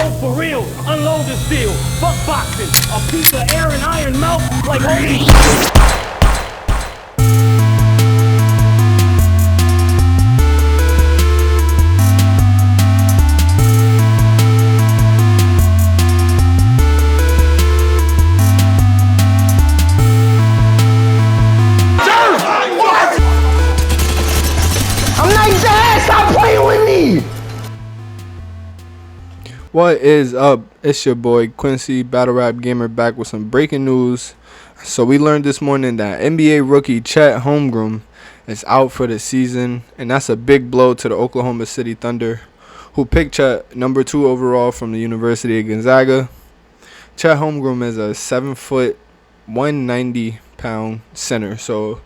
go for real, unload the steel. Fuck boxing, a piece of air and iron melt like holy shit. What is up? It's your boy Quincy, Battle Rap Gamer, back with some breaking news. So we learned this morning that NBA rookie Chet Holmgren is out for the season, and that's a big blow to the Oklahoma City Thunder, who picked Chet number 2 overall from the University of Gonzaga. Chet Holmgren is a 7-foot, 190-pound center. So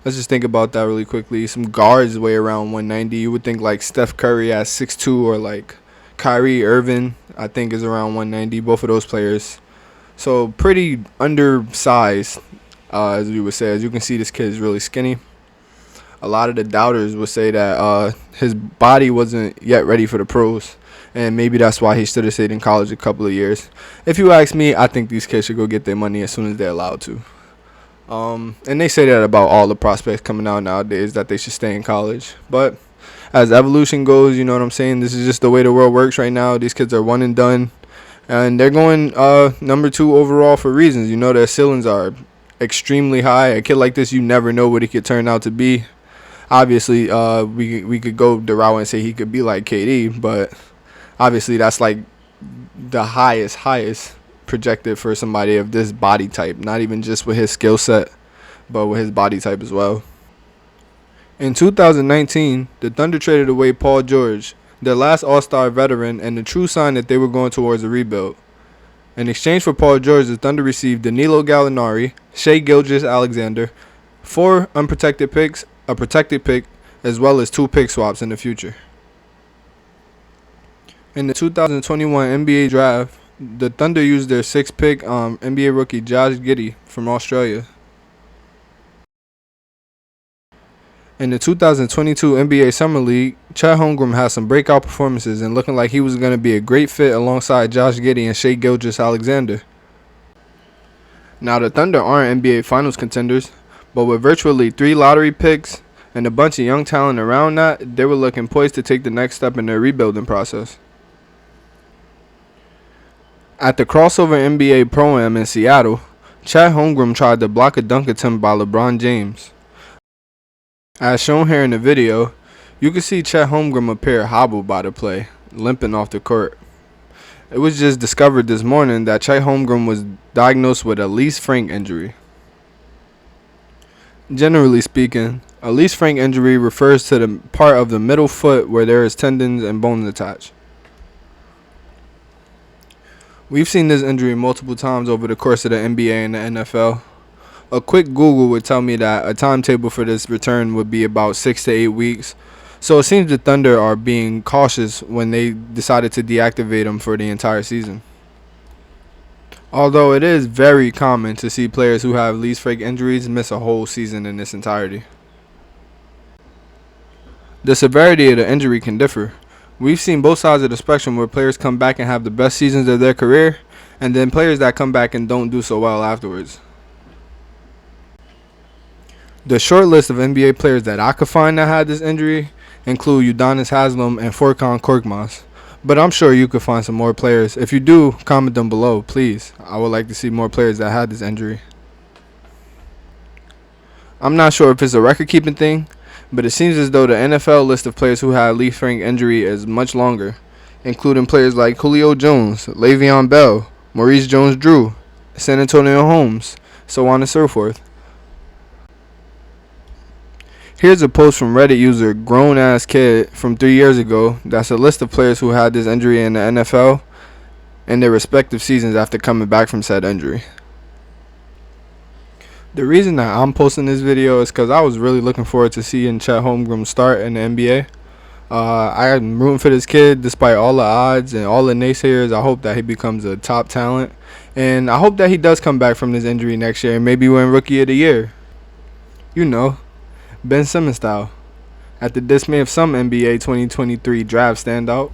let's just think about that really quickly. Some guards weigh around 190. You would think like Steph Curry at 6'2", or like Kyrie Irving, I think, is around 190, both of those players. So pretty undersized, as we would say. As you can see, this kid is really skinny. A lot of the doubters would say that his body wasn't yet ready for the pros, and maybe that's why he should have stayed in college a couple of years. If you ask me, I think these kids should go get their money as soon as they're allowed to. And they say that about all the prospects coming out nowadays, that they should stay in college. But as evolution goes, you know what I'm saying? This is just the way the world works right now. These kids are one and done, and they're going number 2 overall for reasons. You know, their ceilings are extremely high. A kid like this, you never know what he could turn out to be. Obviously, we could go the route and say he could be like KD, but obviously that's like the highest projected for somebody of this body type. Not even just with his skill set, but with his body type as well. In 2019, the Thunder traded away Paul George, their last All-Star veteran, and the true sign that they were going towards a rebuild. In exchange for Paul George, the Thunder received Danilo Gallinari, Shai Gilgeous-Alexander, 4 unprotected picks, a protected pick, as well as 2 pick swaps in the future. In the 2021 NBA draft, the Thunder used their 6th pick, NBA rookie Josh Giddey from Australia. In the 2022 NBA Summer League, Chet Holmgren had some breakout performances and looking like he was going to be a great fit alongside Josh Giddey and Shai Gilgeous-Alexander. Now, the Thunder aren't NBA Finals contenders, but with virtually 3 lottery picks and a bunch of young talent around that, they were looking poised to take the next step in their rebuilding process. At the crossover NBA Pro-Am in Seattle, Chet Holmgren tried to block a dunk attempt by LeBron James. As shown here in the video, you can see Chet Holmgren appear hobbled by the play, limping off the court. It was just discovered this morning that Chet Holmgren was diagnosed with a lisfranc injury. Generally speaking, a lisfranc injury refers to the part of the middle foot where there is tendons and bones attached. We've seen this injury multiple times over the course of the NBA and the NFL. A quick Google would tell me that a timetable for this return would be about 6 to 8 weeks. So it seems the Thunder are being cautious when they decided to deactivate him for the entire season. Although it is very common to see players who have lisfranc injuries miss a whole season in its entirety. The severity of the injury can differ. We've seen both sides of the spectrum where players come back and have the best seasons of their career, and then players that come back and don't do so well afterwards. The short list of NBA players that I could find that had this injury include Udonis Haslem and Furkan Korkmaz. But I'm sure you could find some more players. If you do, comment them below, please. I would like to see more players that had this injury. I'm not sure if it's a record-keeping thing, but it seems as though the NFL list of players who had lisfranc injury is much longer, including players like Julio Jones, Le'Veon Bell, Maurice Jones-Drew, San Antonio Holmes, so on and so forth. Here's a post from Reddit user Grown Ass Kid from 3 years ago. That's a list of players who had this injury in the NFL and their respective seasons after coming back from said injury. The reason that I'm posting this video is because I was really looking forward to seeing Chet Holmgren start in the NBA. I'm rooting for this kid despite all the odds and all the naysayers. I hope that he becomes a top talent, and I hope that he does come back from this injury next year and maybe win Rookie of the Year. You know, Ben Simmons style, at the dismay of some NBA 2023 draft standout.